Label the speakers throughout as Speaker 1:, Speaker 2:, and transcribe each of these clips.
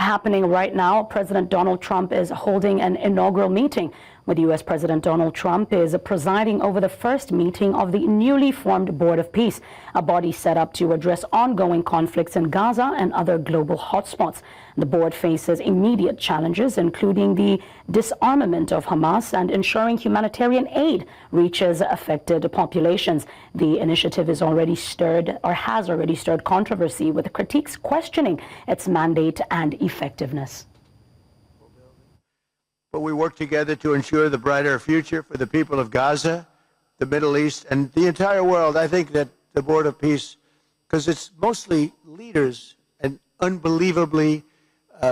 Speaker 1: happening right now. President Donald Trump is holding an inaugural meeting with U.S. President Donald Trump is presiding over the first meeting of the newly formed Board of Peace, a body set up to address ongoing conflicts in Gaza and other global hotspots. The board faces immediate challenges, including the disarmament of Hamas and ensuring humanitarian aid reaches affected populations. The initiative has already stirred controversy, with critics questioning its mandate and effectiveness.
Speaker 2: But we work together to ensure the brighter future for the people of Gaza, the Middle East, and the entire world. I think that the Board of Peace, because it's mostly leaders and unbelievably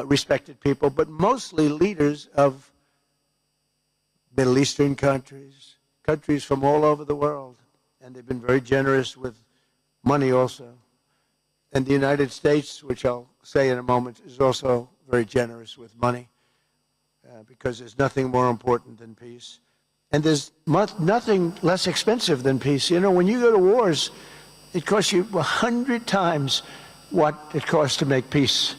Speaker 2: respected people, but mostly leaders of Middle Eastern countries, countries from all over the world. And they've been very generous with money also. And the United States, which I'll say in a moment, is also very generous with money. Because there's nothing more important than peace. And there's nothing less expensive than peace. You know, when you go to wars, it costs you 100 times what it costs to make peace.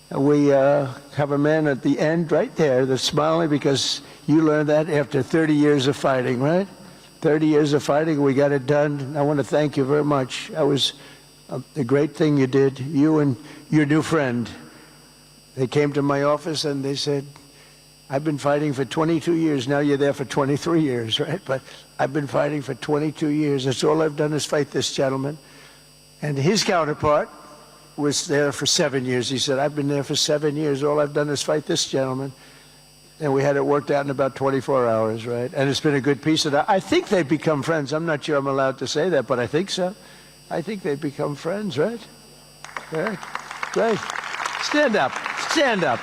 Speaker 2: We have a man at the end right there that's smiling because you learned that after 30 years of fighting, right? 30 years of fighting, we got it done. I want to thank you very much. That was a great thing you did, you and your new friend. They came to my office and they said, I've been fighting for 22 years. Now you're there for 23 years, right? But I've been fighting for 22 years. That's all I've done is fight this gentleman. And his counterpart was there for 7 years. He said, I've been there for 7 years. All I've done is fight this gentleman. And we had it worked out in about 24 hours, right? And it's been a good piece of that. I think they've become friends. I'm not sure I'm allowed to say that, but I think so. I think they've become friends, right? Right. Great. Stand up. Stand up.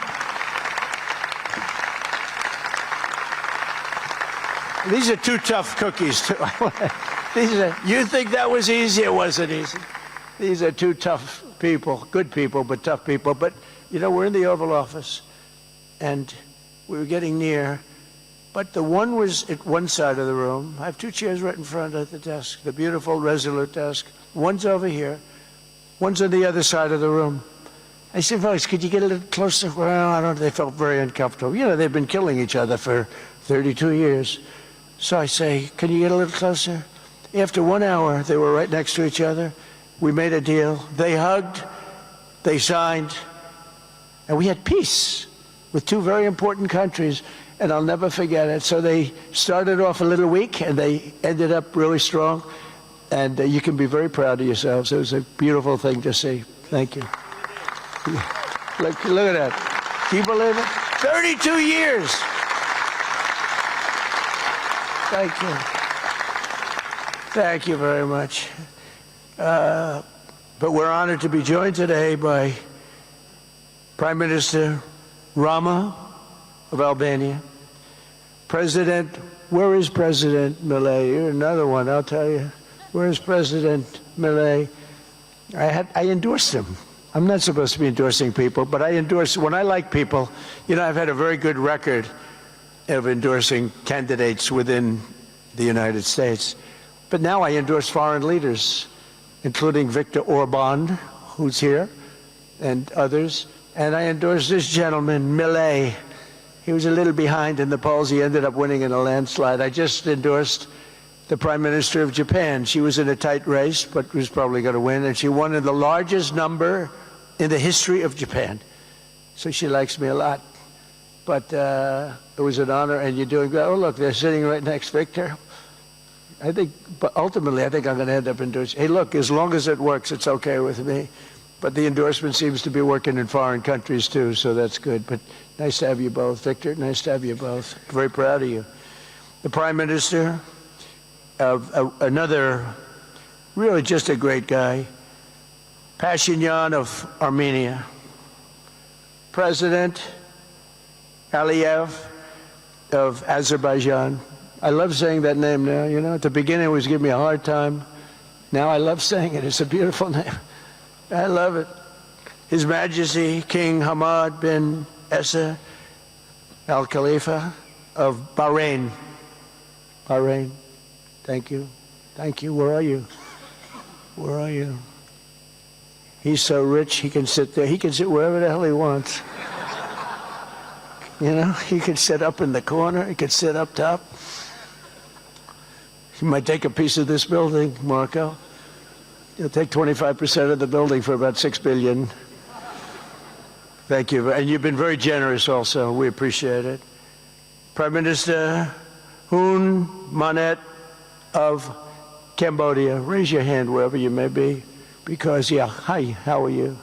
Speaker 2: These are two tough cookies. You think that was easy? It wasn't easy. These are two tough people, good people, but tough people. But, you know, we're in the Oval Office, and we were getting near. But the one was at one side of the room. I have two chairs right in front of the desk, the beautiful, resolute desk. One's over here. One's on the other side of the room. I said, folks, could you get a little closer? Well, I don't know. They felt very uncomfortable. You know, they've been killing each other for 32 years. So I say, can you get a little closer? After 1 hour, they were right next to each other. We made a deal. They hugged, they signed, and we had peace with two very important countries, and I'll never forget it. So they started off a little weak, and they ended up really strong, and you can be very proud of yourselves. It was a beautiful thing to see. Thank you. Look at that. Can you believe it? 32 years. Thank you. Thank you very much. But we're honored to be joined today by Prime Minister Rama of Albania. Where is President Milei? You're another one, I'll tell you. Where is President Milei? I endorsed him. I'm not supposed to be endorsing people, but I endorse, when I like people, you know, I've had a very good record of endorsing candidates within the United States. But now I endorse foreign leaders, including Viktor Orban, who's here, and others. And I endorse this gentleman, Milei. He was a little behind in the polls. He ended up winning in a landslide. I just endorsed the Prime Minister of Japan. She was in a tight race, but was probably going to win. And she won in the largest number in the history of Japan. So she likes me a lot. But it was an honor, and you're doing good. Oh, look, they're sitting right next, Victor. But ultimately, I think I'm going to end up endorsing. Hey, look, as long as it works, it's okay with me. But the endorsement seems to be working in foreign countries, too, so that's good. But nice to have you both, Victor. Nice to have you both. Very proud of you. The Prime Minister of another, really just a great guy, Pashinyan of Armenia. President Aliyev of Azerbaijan. I love saying that name now, you know. At the beginning, it was giving me a hard time. Now I love saying it. It's a beautiful name. I love it. His Majesty King Hamad bin Isa Al Khalifa of Bahrain. Bahrain. Thank you. Thank you. Where are you? Where are you? He's so rich, he can sit there. He can sit wherever the hell he wants. You know, he could sit up in the corner. He could sit up top. He might take a piece of this building, Marco. He'll take 25% of the building for about $6 billion. Thank you. And you've been very generous also. We appreciate it. Prime Minister Hun Manet of Cambodia. Raise your hand wherever you may be. Because, yeah, hi, how are you?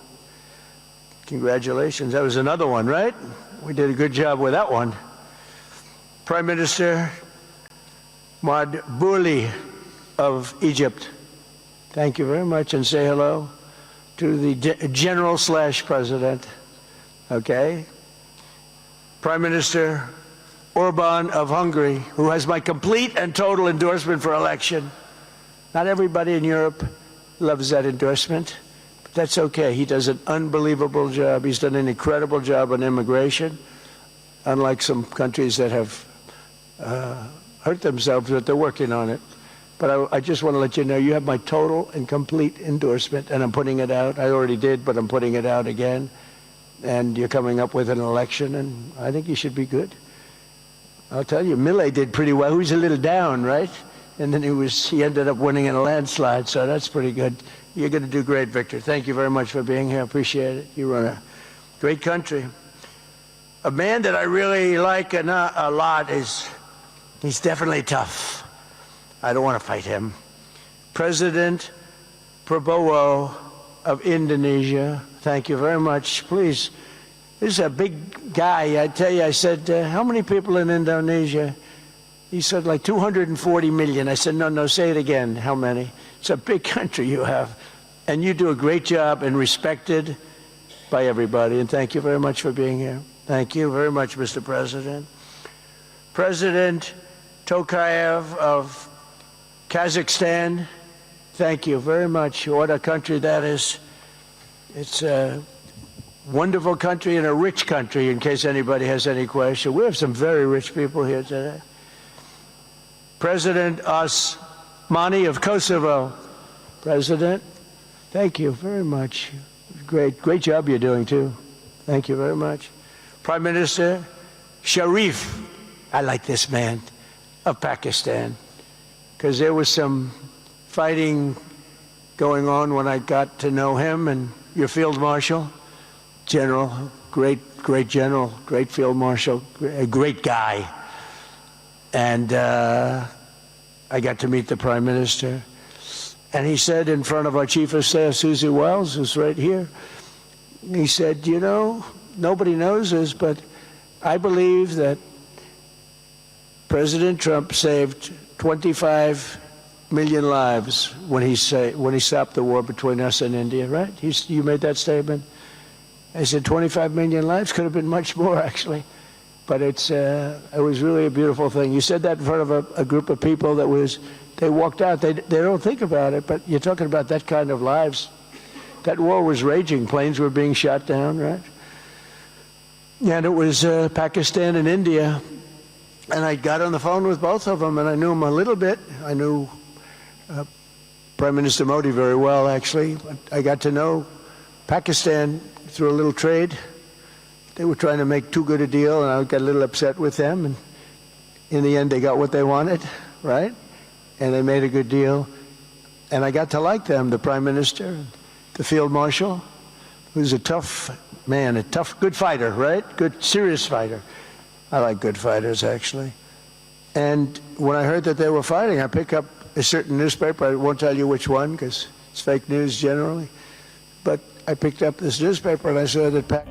Speaker 2: Congratulations. That was another one, right? We did a good job with that one. Prime Minister Madbouli of Egypt. Thank you very much, and say hello to the General/President. Okay? Prime Minister Orban of Hungary, who has my complete and total endorsement for election. Not everybody in Europe loves that endorsement, but that's okay. He does an unbelievable job. He's done an incredible job on immigration, unlike some countries that have hurt themselves, but they're working on it. But I just want to let you know, you have my total and complete endorsement, and I'm putting it out. I already did, but I'm putting it out again. And you're coming up with an election, and I think you should be good. I'll tell you, Millet did pretty well. He was a little down, right? And then he ended up winning in a landslide, so that's pretty good. You're going to do great, Victor. Thank you very much for being here. I appreciate it. You run a great country. A man that I really like a lot he's definitely tough. I don't want to fight him. President Prabowo of Indonesia. Thank you very much. Please, this is a big guy. I tell you, I said, how many people in Indonesia? He said, like 240 million. I said, no, say it again. How many? It's a big country you have. And you do a great job and respected by everybody. And thank you very much for being here. Thank you very much, Mr. President. President Tokayev of Kazakhstan, thank you very much. What a country that is. It's a wonderful country and a rich country, in case anybody has any question. We have some very rich people here today. President Osmani of Kosovo. President, thank you very much. Great job you're doing, too. Thank you very much. Prime Minister Sharif, I like this man, of Pakistan, because there was some fighting going on when I got to know him, and your Field Marshal, General, great General, great Field Marshal, a great guy. And I got to meet the Prime Minister. And he said in front of our Chief of Staff, Susie Wells, who's right here, he said, you know, nobody knows this, but I believe that President Trump saved 25 million lives when he stopped the war between us and India, right? You made that statement. I said 25 million lives, could have been much more, actually. But it was really a beautiful thing. You said that in front of a group of people they walked out. They don't think about it, but you're talking about that kind of lives. That war was raging. Planes were being shot down, right? And it was Pakistan and India. And I got on the phone with both of them, and I knew them a little bit. I knew Prime Minister Modi very well, actually. But I got to know Pakistan through a little trade. They were trying to make too good a deal, and I got a little upset with them. And in the end, they got what they wanted, right? And they made a good deal. And I got to like them, the Prime Minister, the Field Marshal, who's a tough man, a tough, good fighter, right? Good, serious fighter. I like good fighters, actually. And when I heard that they were fighting, I picked up a certain newspaper. I won't tell you which one, because it's fake news generally. But I picked up this newspaper, and I saw that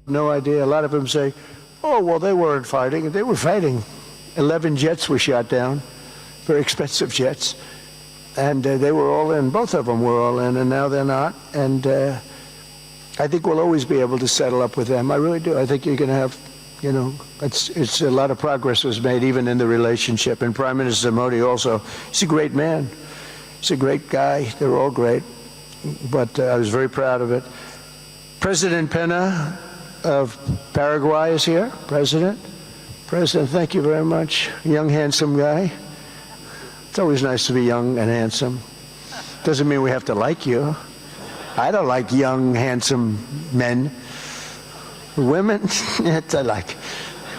Speaker 2: no idea. A lot of them say, oh, well, they weren't fighting. They were fighting. 11 jets were shot down, very expensive jets. And they were all in. Both of them were all in, and now they're not. And I think we'll always be able to settle up with them. I really do. I think you're going to have, you know, it's a lot of progress was made even in the relationship. And Prime Minister Modi also, he's a great man. He's a great guy. They're all great. But I was very proud of it. President Pena of Paraguay is here. President, thank you very much. Young, handsome guy. It's always nice to be young and handsome. Doesn't mean we have to like you. I don't like young, handsome men. Women, I like.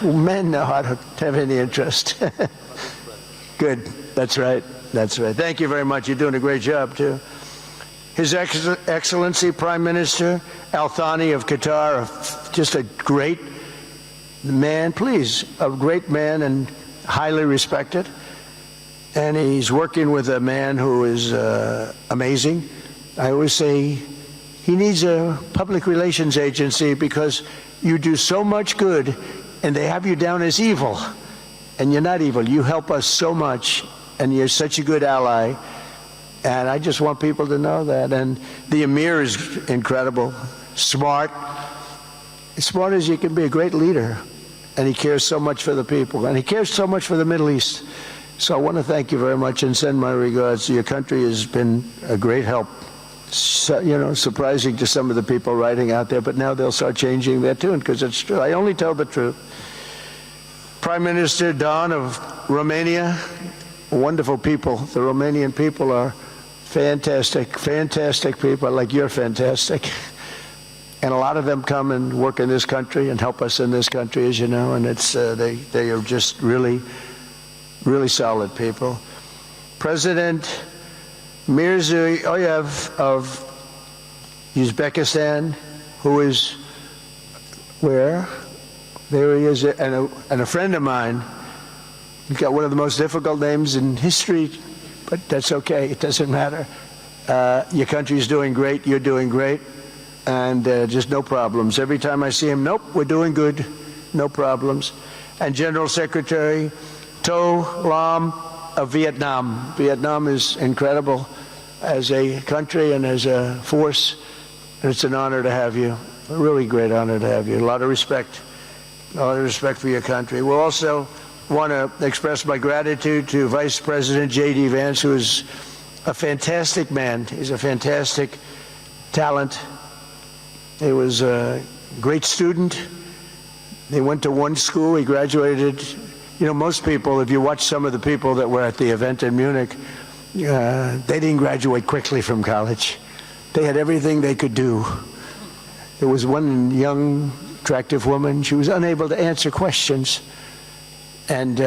Speaker 2: Men, no, I don't have any interest. Good. That's right. That's right. Thank you very much. You're doing a great job, too. His Excellency, Prime Minister Al Thani of Qatar, just a great man, please, a great man and highly respected. And he's working with a man who is amazing. I always say he needs a public relations agency because you do so much good and they have you down as evil. And you're not evil. You help us so much and you're such a good ally. And I just want people to know that. And the Emir is incredible, smart, as smart as you can be, a great leader. And he cares so much for the people. And he cares so much for the Middle East. So I want to thank you very much and send my regards. Your country has been a great help. So, you know, surprising to some of the people writing out there, but now they'll start changing their tune because it's true. I only tell the truth. Prime Minister Don of Romania, wonderful people. The Romanian people are fantastic, fantastic people, like you're fantastic. And a lot of them come and work in this country and help us in this country, as you know, and it's they are just really, really solid people. President Mirziyoyev of Uzbekistan, who is where? There he is, and a friend of mine. He's got one of the most difficult names in history, but that's okay. It doesn't matter. Your country's doing great. You're doing great. And just no problems. Every time I see him, nope, we're doing good. No problems. And General Secretary To Lam of Vietnam. Vietnam is incredible as a country and as a force. And it's an honor to have you. A really great honor to have you. A lot of respect. A lot of respect for your country. We'll also want to express my gratitude to Vice President J.D. Vance, who is a fantastic man. He's a fantastic talent. He was a great student. He went to one school. He graduated. You know, most people, if you watch some of the people that were at the event in Munich, they didn't graduate quickly from college. They had everything they could do. There was one young, attractive woman. She was unable to answer questions. And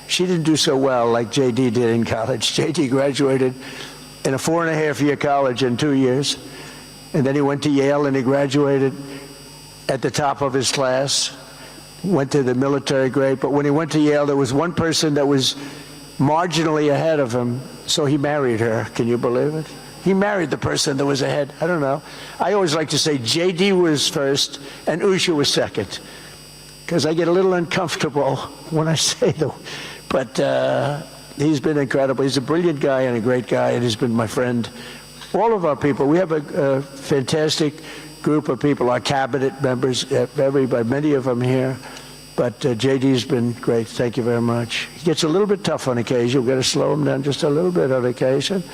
Speaker 2: she didn't do so well like J.D. did in college. J.D. graduated in a 4.5-year college in 2 years. And then he went to Yale and he graduated at the top of his class, went to the military grade. But when he went to Yale, there was one person that was marginally ahead of him, so he married her. Can you believe it? He married the person that was ahead. I don't know. I always like to say J.D. was first and Usha was second, because I get a little uncomfortable when I say them. But he's been incredible. He's a brilliant guy and a great guy, and he's been my friend. All of our people, we have a fantastic group of people, our cabinet members, everybody, many of them here. But JD's been great. Thank you very much. He gets a little bit tough on occasion. We've got to slow him down just a little bit on occasion.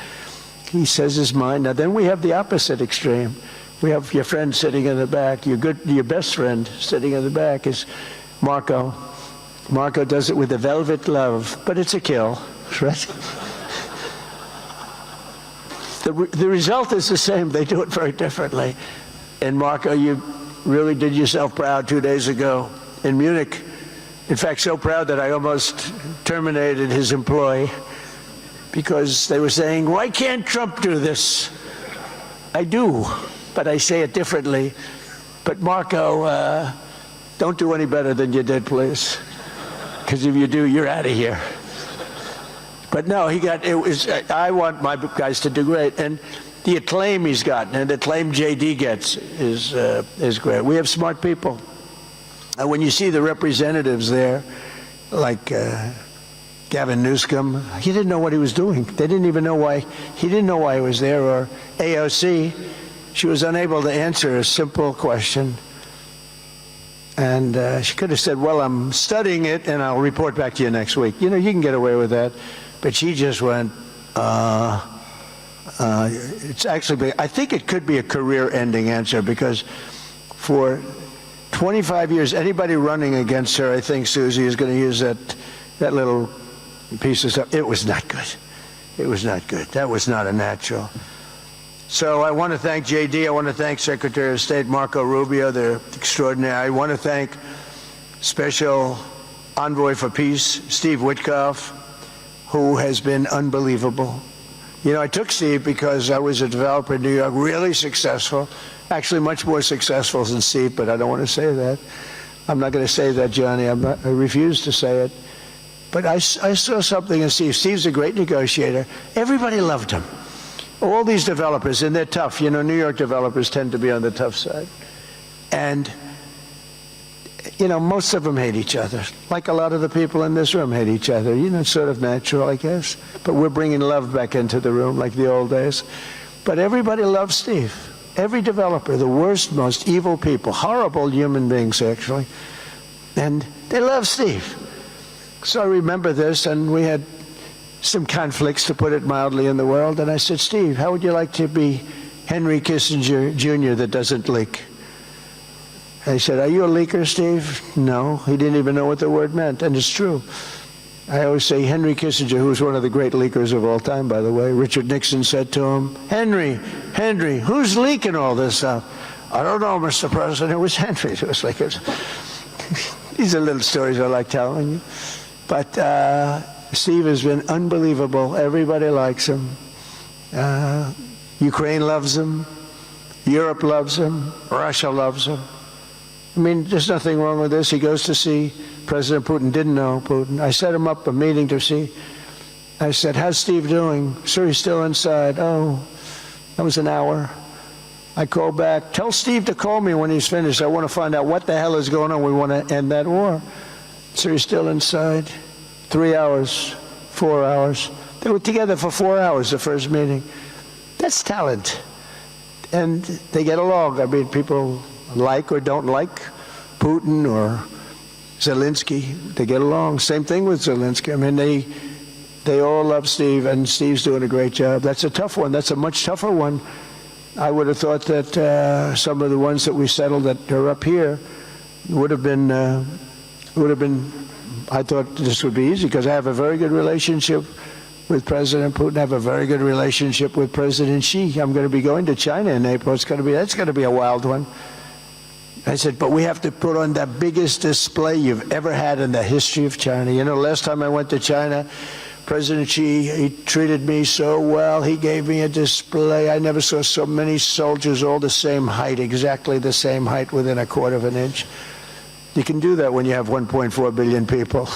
Speaker 2: He says his mind. Now then we have the opposite extreme. We have your friend sitting in the back. Your best friend sitting in the back is Marco. Marco does it with a velvet love, but it's a kill, right? The result is the same. They do it very differently. And Marco, you really did yourself proud 2 days ago in Munich. In fact, so proud that I almost terminated his employ because they were saying, why can't Trump do this? I do, but I say it differently. But Marco, don't do any better than you did, please. Because if you do, you're out of here. But no, I want my guys to do great. And the acclaim he's gotten and the acclaim JD gets is great. We have smart people. And when you see the representatives there, like Gavin Newsom, he didn't know what he was doing. They didn't even know why. He didn't know why he was there. Or AOC, she was unable to answer a simple question. And she could have said, well, I'm studying it and I'll report back to you next week. You know, you can get away with that. But she just went, it's actually, I think it could be a career-ending answer because for 25 years, anybody running against her, I think Susie is going to use that little piece of stuff. It was not good. It was not good. That was not a natural. So I want to thank JD. I want to thank Secretary of State Marco Rubio. They're extraordinary. I want to thank Special Envoy for Peace, Steve Witkoff, who has been unbelievable. You know, I took Steve because I was a developer in New York, really successful, actually much more successful than Steve, but I don't want to say that. I'm not going to say that, Johnny. I refuse to say it. But I saw something in Steve. Steve's a great negotiator. Everybody loved him. All these developers, and they're tough. You know, New York developers tend to be on the tough side. And, you know, most of them hate each other. Like a lot of the people in this room hate each other. You know, it's sort of natural, I guess. But we're bringing love back into the room like the old days. But everybody loves Steve. Every developer, the worst, most evil people, horrible human beings, actually. And they love Steve. So I remember this, and we had some conflicts, to put it mildly, in the world. And I said, Steve, how would you like to be Henry Kissinger Jr. that doesn't leak? And he said, are you a leaker, Steve? No. He didn't even know what the word meant, and it's true. I always say Henry Kissinger, who was one of the great leakers of all time, by the way, Richard Nixon said to him, Henry, who's leaking all this stuff? I don't know, Mr. President. It was Henry. It was like, these are little stories I like telling you. But Steve has been unbelievable. Everybody likes him. Ukraine loves him. Europe loves him. Russia loves him. I mean, there's nothing wrong with this. He goes to see President Putin. Didn't know Putin. I set him up a meeting to see. I said, how's Steve doing? Sir, he's still inside. Oh, that was an hour. I called back. Tell Steve to call me when he's finished. I want to find out what the hell is going on. We want to end that war. Sir, he's still inside. 3 hours, 4 hours. They were together for 4 hours, the first meeting. That's talent. And they get along. I mean, people like or don't like Putin or Zelensky. They get along. Same thing with Zelensky. I mean, they all love Steve, and Steve's doing a great job. That's a tough one. That's a much tougher one. I would have thought that some of the ones that we settled that are up here would have been, I thought this would be easy because I have a very good relationship with President Putin. I have a very good relationship with President Xi. I'm going to be going to China in April. That's going to be a wild one. I said, but we have to put on the biggest display you've ever had in the history of China. You know, last time I went to China, President Xi, he treated me so well. He gave me a display. I never saw so many soldiers all the same height, exactly the same height within a quarter of an inch. You can do that when you have 1.4 billion people.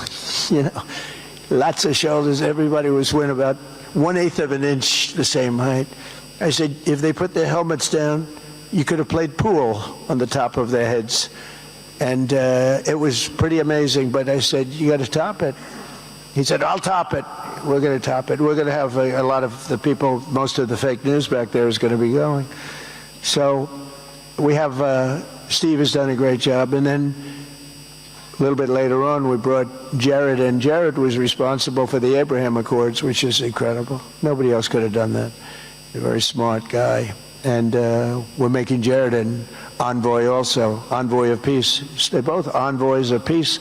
Speaker 2: You know, lots of shoulders. Everybody was within about 1/8 of an inch the same height. I said, if they put their helmets down, you could have played pool on the top of their heads. And it was pretty amazing. But I said, you got to top it. He said, I'll top it. We're going to top it. We're going to have a lot of the people, most of the fake news back there is going to be going. So we have, Steve has done a great job. And then a little bit later on, we brought Jared in. Jared was responsible for the Abraham Accords, which is incredible. Nobody else could have done that. A very smart guy. And we're making Jared an envoy also, envoy of peace. They're both envoys of peace.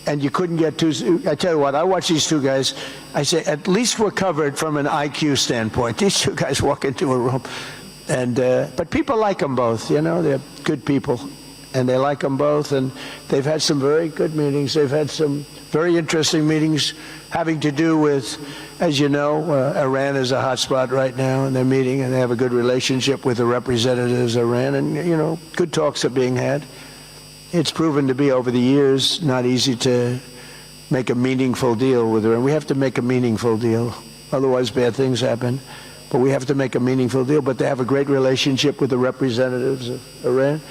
Speaker 2: And you couldn't get two. I tell you what, I watch these two guys. I say, at least we're covered from an IQ standpoint. These two guys walk into a room. And but people like them both, you know. They're good people. And they like them both. And they've had some very good meetings. They've had some very interesting meetings having to do with, as you know, Iran is a hot spot right now, and they're meeting, and they have a good relationship with the representatives of Iran, and, you know, good talks are being had. It's proven to be, over the years, not easy to make a meaningful deal with Iran. We have to make a meaningful deal. Otherwise, bad things happen. But we have to make a meaningful deal. But they have a great relationship with the representatives of Iran.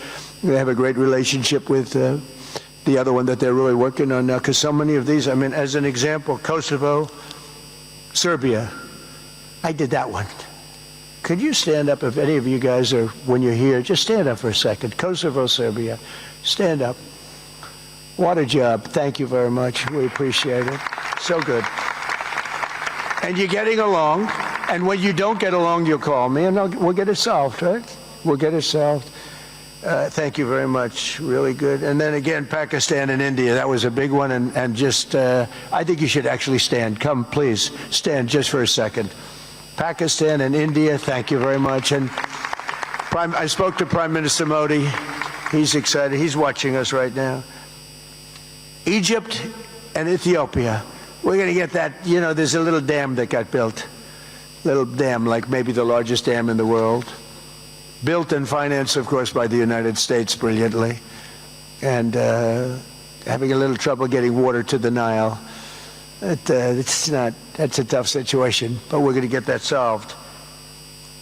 Speaker 2: They have a great relationship with the other one that they're really working on now, because so many of these, I mean, as an example, Kosovo, Serbia, I did that one. Could you stand up, if any of you guys are, when you're here, just stand up for a second. Kosovo, Serbia, stand up. What a job. Thank you very much. We appreciate it. So good. And you're getting along, and when you don't get along, you'll call me, and we'll get it solved, right? We'll get it solved. Thank you very much. Really good. And then again, Pakistan and India. That was a big one. And just, I think you should actually stand. Come, please, stand just for a second. Pakistan and India, thank you very much. And I spoke to Prime Minister Modi. He's excited. He's watching us right now. Egypt and Ethiopia. We're going to get that, you know, there's a little dam that got built. Little dam, like maybe the largest dam in the world. Built and financed, of course, by the United States brilliantly. And having a little trouble getting water to the Nile. That's a tough situation, but we're going to get that solved.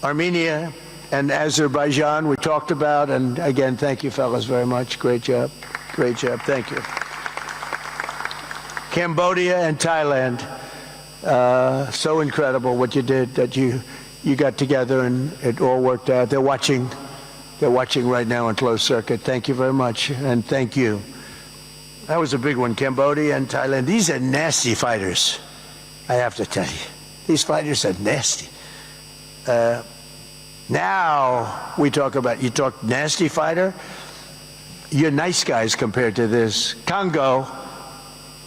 Speaker 2: Armenia and Azerbaijan, we talked about, and again, thank you, fellas, very much. Great job. Great job. Thank you. Cambodia and Thailand. So incredible what you did, that you got together and it all worked out. They're watching right now on closed circuit. Thank you very much, and thank you. That was a big one, Cambodia and Thailand. These are nasty fighters, I have to tell you. These fighters are nasty. Now we talk about, you talk nasty fighter, you're nice guys compared to this. Congo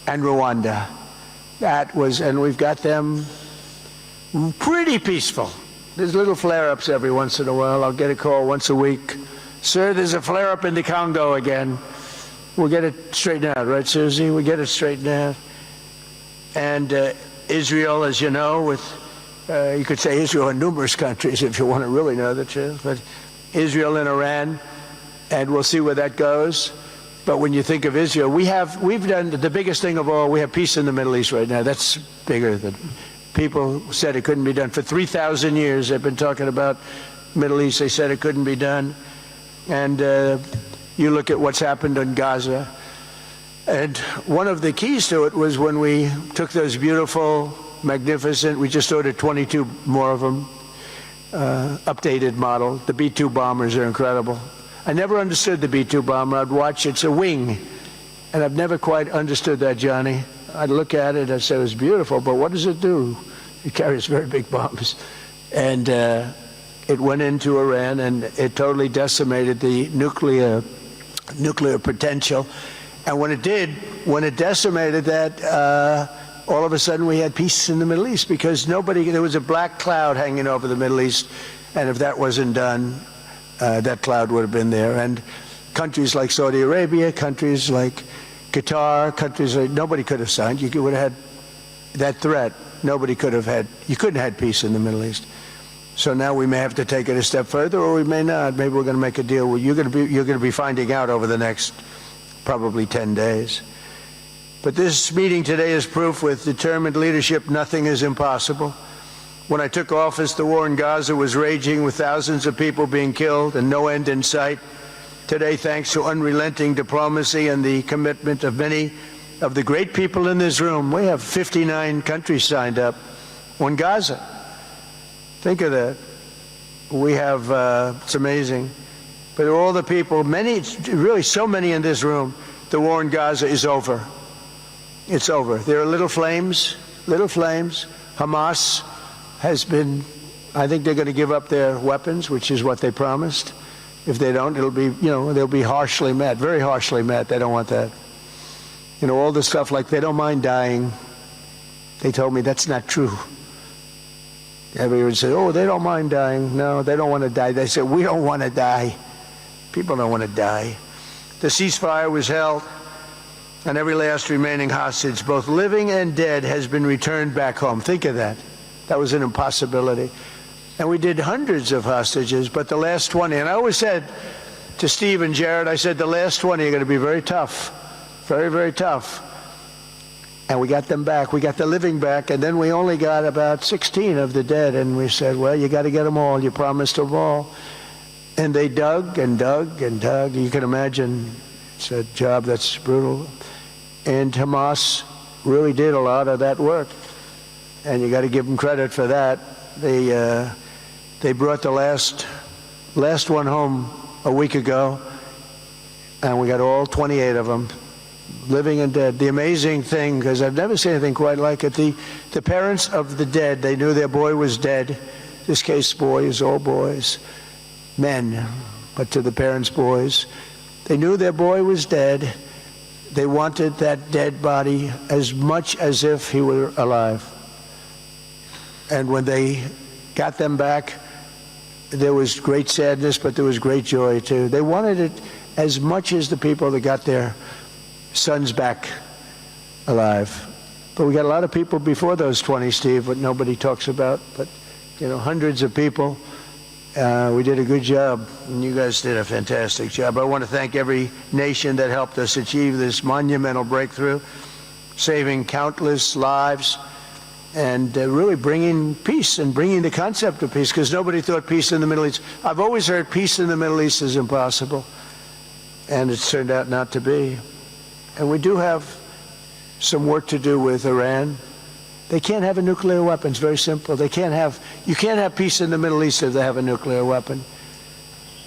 Speaker 2: and Rwanda. That was, and we've got them pretty peaceful. There's little flare-ups every once in a while. I'll get a call once a week. Sir, there's a flare-up in the Congo again. We'll get it straightened out, right, Susie? We'll get it straightened out. And Israel, as you know, with, you could say Israel and numerous countries if you want to really know the truth, but Israel and Iran, and we'll see where that goes. But when you think of Israel, we've done the biggest thing of all. We have peace in the Middle East right now. That's bigger than people said it couldn't be done. For 3,000 years, they've been talking about Middle East. They said it couldn't be done. And you look at what's happened in Gaza. And one of the keys to it was when we took those beautiful, magnificent, we just ordered 22 more of them, updated model. The B-2 bombers are incredible. I never understood the B-2 bomber. I'd watch, it's a wing. And I've never quite understood that, Johnny. I'd look at it and say, it's beautiful, but what does it do? It carries very big bombs. And it went into Iran, and it totally decimated the nuclear potential. And when it did, when it decimated that, all of a sudden we had peace in the Middle East, because there was a black cloud hanging over the Middle East, and if that wasn't done, that cloud would have been there. And countries like Saudi Arabia, countries like Qatar, countries like, nobody could have signed. You would have had that threat. Nobody could have had, you couldn't have had peace in the Middle East. So now we may have to take it a step further, or we may not. Maybe we're going to make a deal. Well, you're going to be finding out over the next probably 10 days. But this meeting today is proof with determined leadership nothing is impossible. When I took office, the war in Gaza was raging with thousands of people being killed and no end in sight. Today, thanks to unrelenting diplomacy and the commitment of many of the great people in this room, we have 59 countries signed up on Gaza. Think of that. We have, it's amazing. But all the people, many, really so many in this room, the war in Gaza is over. It's over. There are little flames. Hamas has been, I think they're going to give up their weapons, which is what they promised. If they don't, it'll be, you know, they'll be harshly met, very harshly met. They don't want that. You know, all the stuff like they don't mind dying. They told me that's not true. Everyone said, oh, they don't mind dying. No, they don't want to die. They said, we don't want to die. People don't want to die. The ceasefire was held, and every last remaining hostage, both living and dead, has been returned back home. Think of that. That was an impossibility. And we did hundreds of hostages, but the last 20, and I always said to Steve and Jared, I said, the last 20 are going to be very tough, very, very tough. And we got them back. We got the living back, and then we only got about 16 of the dead, and we said, well, you got to get them all. You promised them all. And they dug and dug and dug. You can imagine it's a job that's brutal. And Hamas really did a lot of that work. And you got to give them credit for that. They brought the last one home a week ago, and we got all 28 of them, living and dead. The amazing thing, because I've never seen anything quite like it, the parents of the dead, they knew their boy was dead. This case, boys, all boys, men, but to the parents' boys. They knew their boy was dead. They wanted that dead body as much as if he were alive. And when they got them back, there was great sadness, but there was great joy too. They wanted it as much as the people that got their sons back alive. But we got a lot of people before those 20, Steve, what nobody talks about. But, you know, hundreds of people. We did a good job, and you guys did a fantastic job. I want to thank every nation that helped us achieve this monumental breakthrough, saving countless lives, and really bringing peace and bringing the concept of peace, because nobody thought peace in the Middle East. I've always heard peace in the Middle East is impossible, and it's turned out not to be. And we do have some work to do with Iran. They can't have a nuclear weapon. It's very simple. You can't have peace in the Middle East if they have a nuclear weapon.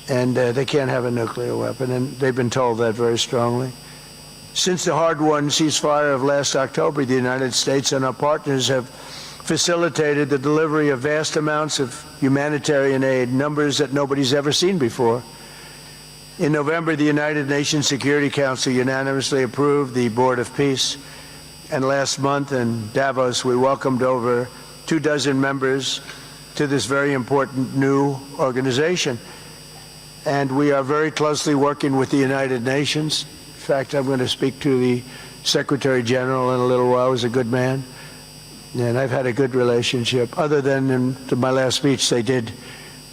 Speaker 2: And they can't have a nuclear weapon, and they've been told that very strongly. Since the hard-won ceasefire of last October, the United States and our partners have facilitated the delivery of vast amounts of humanitarian aid, numbers that nobody's ever seen before. In November, the United Nations Security Council unanimously approved the Board of Peace. And last month in Davos, we welcomed over 24 members to this very important new organization. And we are very closely working with the United Nations. In fact, I'm going to speak to the Secretary General in a little while. He's a good man. And I've had a good relationship. Other than in my last speech, they did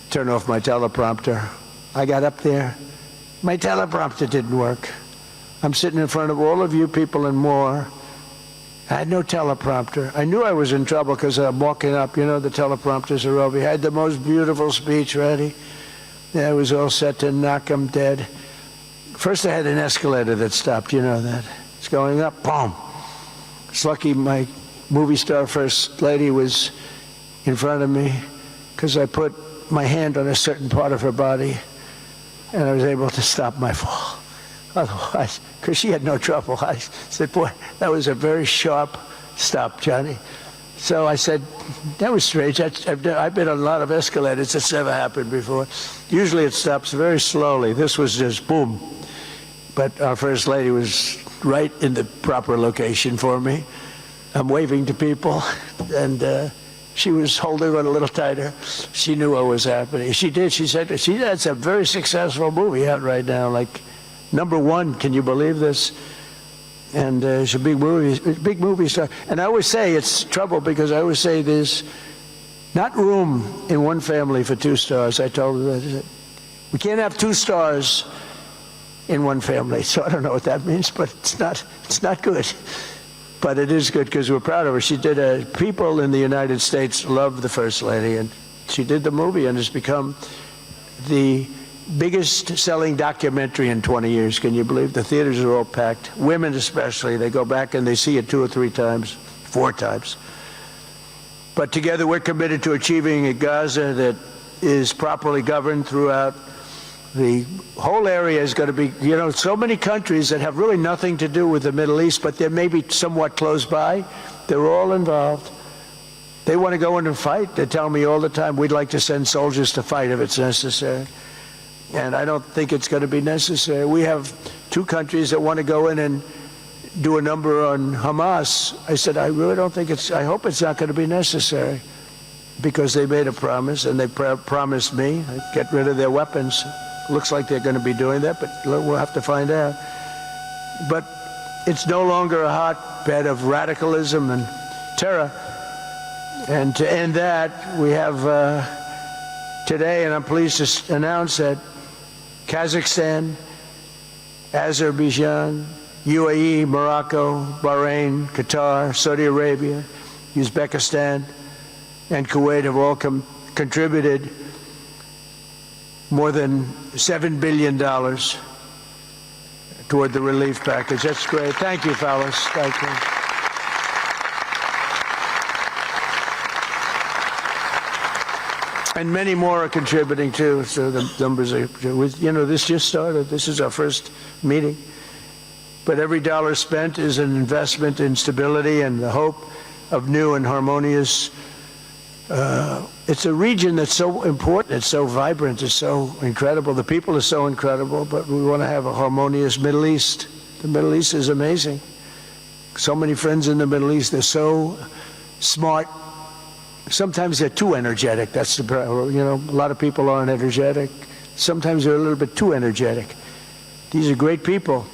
Speaker 2: turn off my teleprompter. I got up there. My teleprompter didn't work. I'm sitting in front of all of you people and more. I had no teleprompter. I knew I was in trouble because I'm walking up. You know, the teleprompters are over. I had the most beautiful speech ready. I was all set to knock them dead. First, I had an escalator that stopped. You know that. It's going up. Boom. It's lucky my movie star first lady was in front of me, because I put my hand on a certain part of her body, and I was able to stop my fall. Otherwise, because she had no trouble. I said, boy, that was a very sharp stop, Johnny. So I said, that was strange. I've been on a lot of escalators. It's never happened before. Usually it stops very slowly. This was just boom. But our First Lady was right in the proper location for me. I'm waving to people, and she was holding on a little tighter. She knew what was happening. She did. She said, she has a very successful movie out right now, like #1. Can you believe this? And she's a big movie star. And I always say it's trouble, because I always say there's not room in one family for 2 stars. I told her that. We can't have 2 stars in one family. So I don't know what that means, but it's not good. But it is good because we're proud of her. She did people in the United States love the First Lady, and she did the movie, and it's become the biggest selling documentary in 20 years. Can you believe? The theaters are all packed. Women especially, they go back and they see it 2 or 3 times, 4 times. But together we're committed to achieving a Gaza that is properly governed throughout. The whole area is going to be, you know, so many countries that have really nothing to do with the Middle East, but they're maybe somewhat close by. They're all involved. They want to go in and fight. They tell me all the time, we'd like to send soldiers to fight if it's necessary. And I don't think it's going to be necessary. We have 2 countries that want to go in and do a number on Hamas. I said, I really don't think I hope it's not going to be necessary, because they made a promise, and they promised me I'd get rid of their weapons. Looks like they're going to be doing that, but we'll have to find out. But it's no longer a hotbed of radicalism and terror. And to end that, we have today, and I'm pleased to announce that Kazakhstan, Azerbaijan, UAE, Morocco, Bahrain, Qatar, Saudi Arabia, Uzbekistan, and Kuwait have all contributed more than $7 billion toward the relief package. That's great. Thank you, fellas. Thank you. And many more are contributing too. So the numbers are, you know, this just started. This is our first meeting. But every dollar spent is an investment in stability and the hope of new and harmonious It's a region that's so important, it's so vibrant, it's so incredible. The people are so incredible, but we want to have a harmonious Middle East. The Middle East is amazing. So many friends in the Middle East, they're so smart. Sometimes they're too energetic. That's the problem. You know, a lot of people aren't energetic. Sometimes they're a little bit too energetic. These are great people.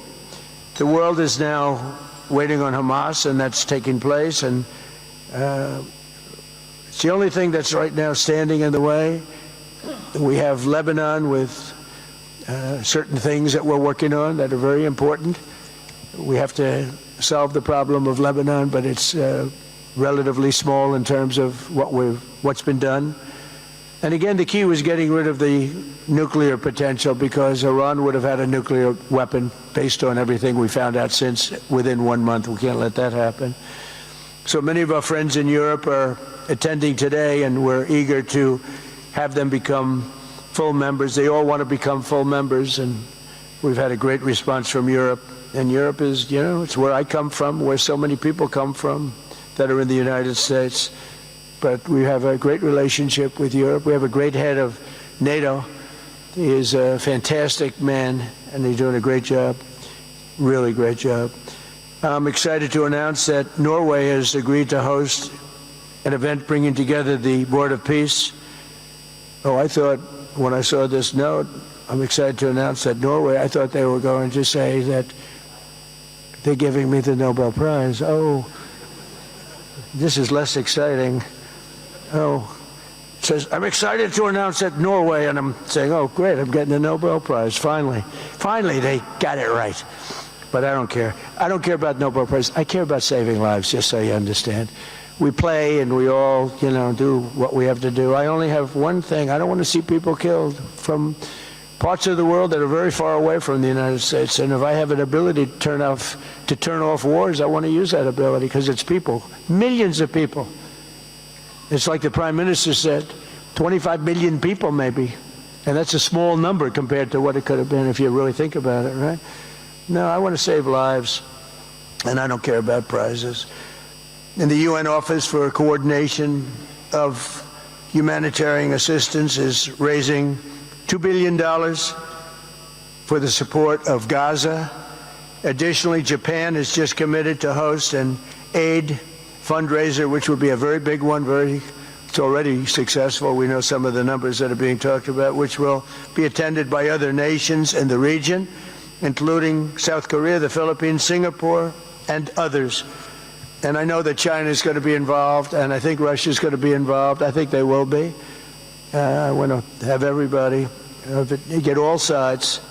Speaker 2: The world is now waiting on Hamas, and that's taking place, and it's the only thing that's right now standing in the way. We have Lebanon with certain things that we're working on that are very important. We have to solve the problem of Lebanon, but it's relatively small in terms of what's been done. And again, the key was getting rid of the nuclear potential, because Iran would have had a nuclear weapon based on everything we found out since within 1 month. We can't let that happen. So many of our friends in Europe are attending today, and we're eager to have them become full members. They all want to become full members, and we've had a great response from Europe. And Europe is, you know, it's where I come from, where so many people come from that are in the United States. But we have a great relationship with Europe. We have a great head of NATO. He is a fantastic man, and he's doing a great job, really great job. I'm excited to announce that Norway has agreed to host an event bringing together the Board of Peace. Oh, I thought when I saw this note, I'm excited to announce that Norway, I thought they were going to say that they're giving me the Nobel Prize. Oh, this is less exciting. Oh, it says, I'm excited to announce that Norway, and I'm saying, oh, great, I'm getting the Nobel Prize, finally. Finally, they got it right. But I don't care. I don't care about Nobel Prize. I care about saving lives, just so you understand. We play and we all, you know, do what we have to do. I only have one thing. I don't want to see people killed from parts of the world that are very far away from the United States. And if I have an ability to turn off wars, I want to use that ability, because it's people, millions of people. It's like the Prime Minister said, 25 million people maybe. And that's a small number compared to what it could have been if you really think about it, right? No, I want to save lives, and I don't care about prizes. And the UN Office for Coordination of Humanitarian Assistance is raising $2 billion for the support of Gaza. Additionally, Japan has just committed to host an aid fundraiser, which will be a very big one. It's already successful. We know some of the numbers that are being talked about, which will be attended by other nations in the region, including South Korea, the Philippines, Singapore, and others. And I know that China is going to be involved, and I think Russia is going to be involved. I think they will be. I want to have everybody, get all sides,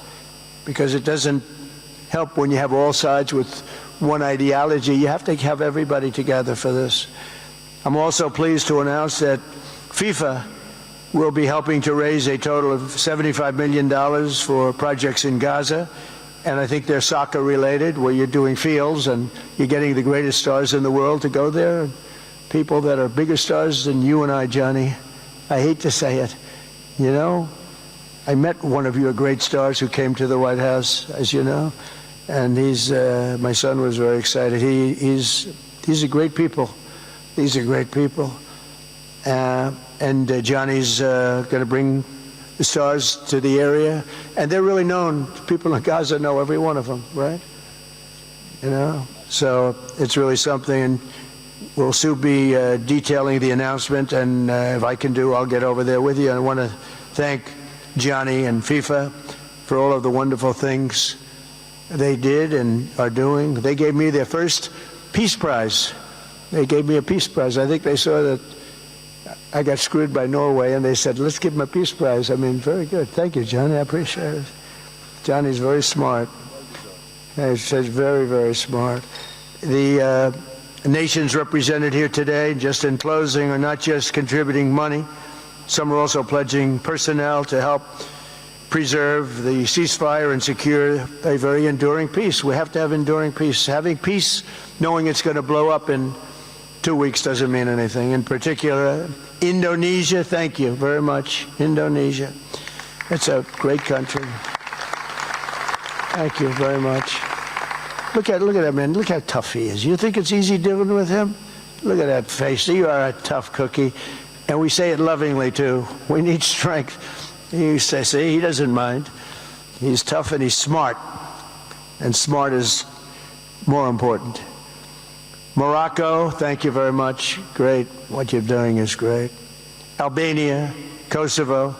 Speaker 2: because it doesn't help when you have all sides with one ideology. You have to have everybody together for this. I'm also pleased to announce that FIFA will be helping to raise a total of $75 million for projects in Gaza. And I think they're soccer related, where you're doing fields and you're getting the greatest stars in the world to go there. People that are bigger stars than you and I, Johnny. I hate to say it. You know, I met one of your great stars who came to the White House, as you know. And my son was very excited. These are great people. These are great people. And Johnny's going to bring the stars to the area, and they're really known. People in Gaza know every one of them, right? You know, so it's really something, and we'll soon be detailing the announcement, and if I can I'll get over there with you. And I want to thank Johnny and FIFA for all of the wonderful things they did and are doing. They gave me their first Peace Prize. They gave me a Peace Prize. I think they saw that I got screwed by Norway, and they said, let's give him a Peace Prize. I mean, very good. Thank you, Johnny. I appreciate it. Johnny's very smart. He's very, very smart. The nations represented here today, just in closing, are not just contributing money. Some are also pledging personnel to help preserve the ceasefire and secure a very enduring peace. We have to have enduring peace. Having peace, knowing it's going to blow up in 2 weeks, doesn't mean anything. In particular, Indonesia, thank you very much. Indonesia. It's a great country. Thank you very much. Look at that man. Look how tough he is. You think it's easy dealing with him? Look at that face. You are a tough cookie. And we say it lovingly, too. We need strength. You say, see, he doesn't mind. He's tough and he's smart. And smart is more important. Morocco, thank you very much. Great. What you're doing is great. Albania, Kosovo,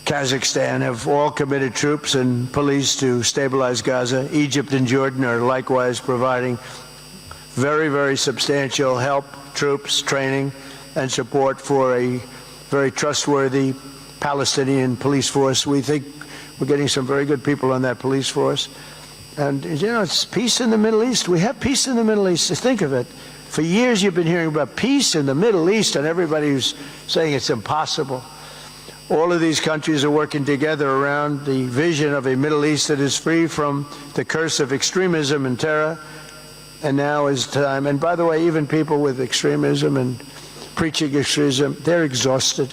Speaker 2: Kazakhstan have all committed troops and police to stabilize Gaza. Egypt and Jordan are likewise providing very, very substantial help, troops, training, and support for a very trustworthy Palestinian police force. We think we're getting some very good people on that police force. And, you know, it's peace in the Middle East. We have peace in the Middle East. Think of it. For years you've been hearing about peace in the Middle East, and everybody's saying it's impossible. All of these countries are working together around the vision of a Middle East that is free from the curse of extremism and terror. And now is time. And by the way, even people with extremism and preaching extremism, they're exhausted.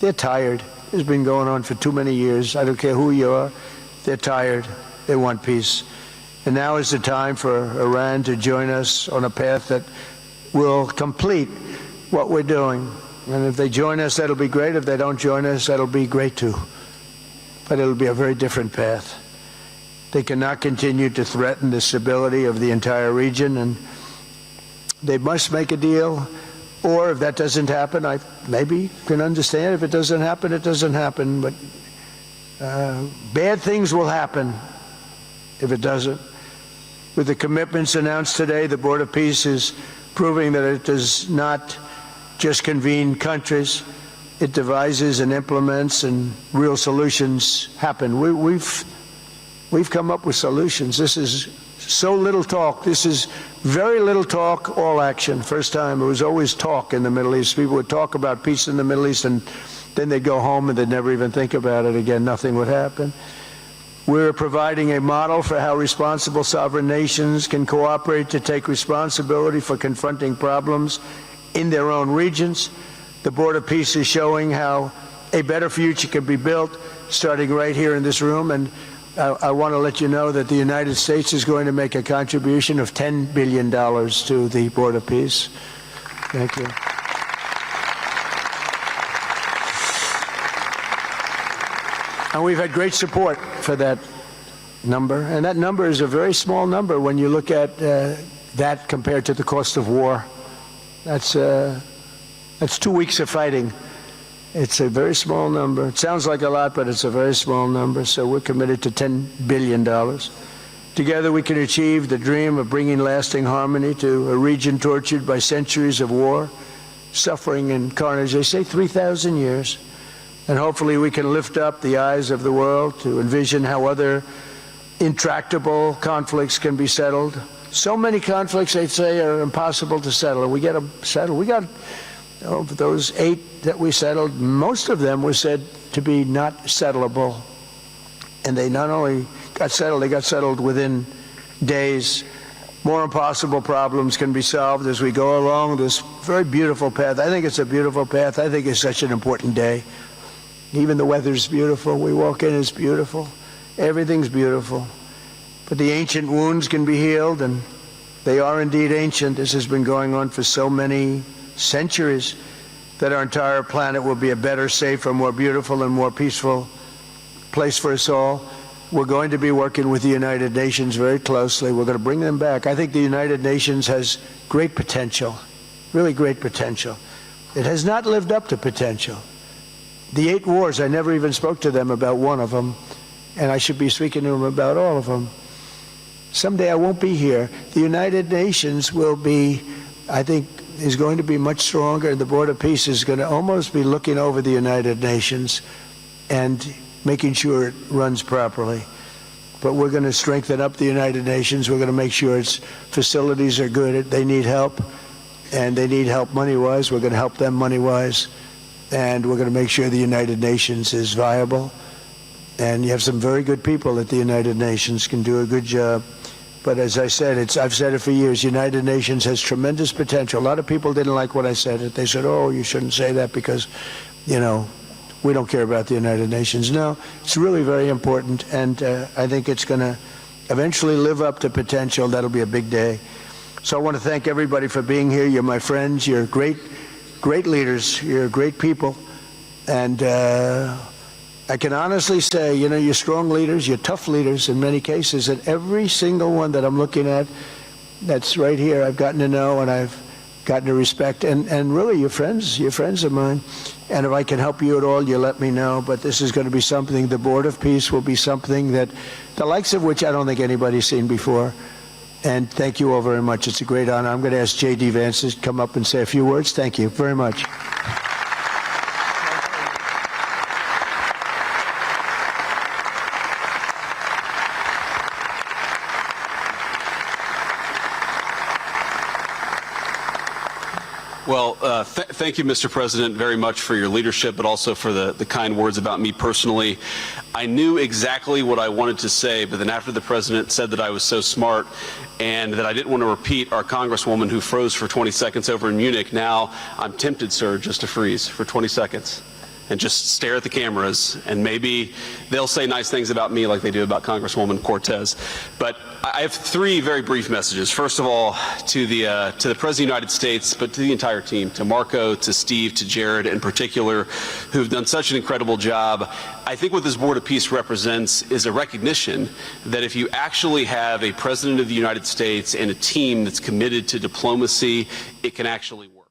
Speaker 2: They're tired. It's been going on for too many years. I don't care who you are. They're tired. They want peace. And now is the time for Iran to join us on a path that will complete what we're doing. And if they join us, that'll be great. If they don't join us, that'll be great too. But it'll be a very different path. They cannot continue to threaten the stability of the entire region, and they must make a deal. Or if that doesn't happen, I maybe can understand. If it doesn't happen, it doesn't happen. But bad things will happen if it doesn't. With the commitments announced today, the Board of Peace is proving that it does not just convene countries. It devises and implements, and real solutions happen. We've come up with solutions. This is so little talk. This is very little talk, all action. First time, it was always talk in the Middle East. People would talk about peace in the Middle East, and then they'd go home and they'd never even think about it again. Nothing would happen. We're providing a model for how responsible sovereign nations can cooperate to take responsibility for confronting problems in their own regions. The Board of Peace is showing how a better future can be built, starting right here in this room. And I want to let you know that the United States is going to make a contribution of $10 billion to the Board of Peace. Thank you. And we've had great support for that number. And that number is a very small number when you look at that compared to the cost of war. That's 2 weeks of fighting. It's a very small number. It sounds like a lot, but it's a very small number. So we're committed to $10 billion. Together we can achieve the dream of bringing lasting harmony to a region tortured by centuries of war, suffering, and carnage. They say 3,000 years. And hopefully we can lift up the eyes of the world to envision how other intractable conflicts can be settled. So many conflicts, they say, are impossible to settle, and we get them settled. We got, of those 8 that we settled, most of them were said to be not settleable. And they not only got settled, they got settled within days. More impossible problems can be solved as we go along this very beautiful path. I think it's a beautiful path. I think it's such an important day. Even the weather's beautiful. We walk in, it's beautiful. Everything's beautiful. But the ancient wounds can be healed, and they are indeed ancient. This has been going on for so many centuries that our entire planet will be a better, safer, more beautiful, and more peaceful place for us all. We're going to be working with the United Nations very closely. We're going to bring them back. I think the United Nations has great potential, really great potential. It has not lived up to potential. The 8 wars, I never even spoke to them about one of them, and I should be speaking to them about all of them. Someday I won't be here. The United Nations will be, I think, is going to be much stronger, and the Board of Peace is going to almost be looking over the United Nations and making sure it runs properly. But we're going to strengthen up the United Nations. We're going to make sure its facilities are good. They need help, and they need help money-wise. We're going to help them money-wise. And we're going to make sure the United Nations is viable. And you have some very good people at the United Nations, can do a good job. But as I said, I've said it for years, United Nations has tremendous potential. A lot of people didn't like what I said. They said, oh, you shouldn't say that because, you know, we don't care about the United Nations. No, it's really very important, and I think it's going to eventually live up to potential. That'll be a big day. So I want to thank everybody for being here. You're my friends. You're great great leaders. You're great people. And I can honestly say, you know, you're strong leaders, you're tough leaders in many cases, and every single one that I'm looking at that's right here, I've gotten to know and I've gotten to respect, and really you're friends of mine. And if I can help you at all, you let me know. But this is going to be something, the Board of Peace will be something that, the likes of which I don't think anybody's seen before. And thank you all very much. It's a great honor. I'm going to ask J.D. Vance to come up and say a few words. Thank you very much.
Speaker 3: Well, thank you, Mr. President, very much for your leadership, but also for the kind words about me personally. I knew exactly what I wanted to say, but then after the President said that I was so smart and that I didn't want to repeat our Congresswoman who froze for 20 seconds over in Munich, now I'm tempted, sir, just to freeze for 20 seconds and just stare at the cameras, and maybe they'll say nice things about me like they do about Congresswoman Cortez. But I have three very brief messages. First of all, to the President of the United States, but to the entire team, to Marco, to Steve, to Jared in particular, who've done such an incredible job. I think what this Board of Peace represents is a recognition that if you actually have a President of the United States and a team that's committed to diplomacy, it can actually work.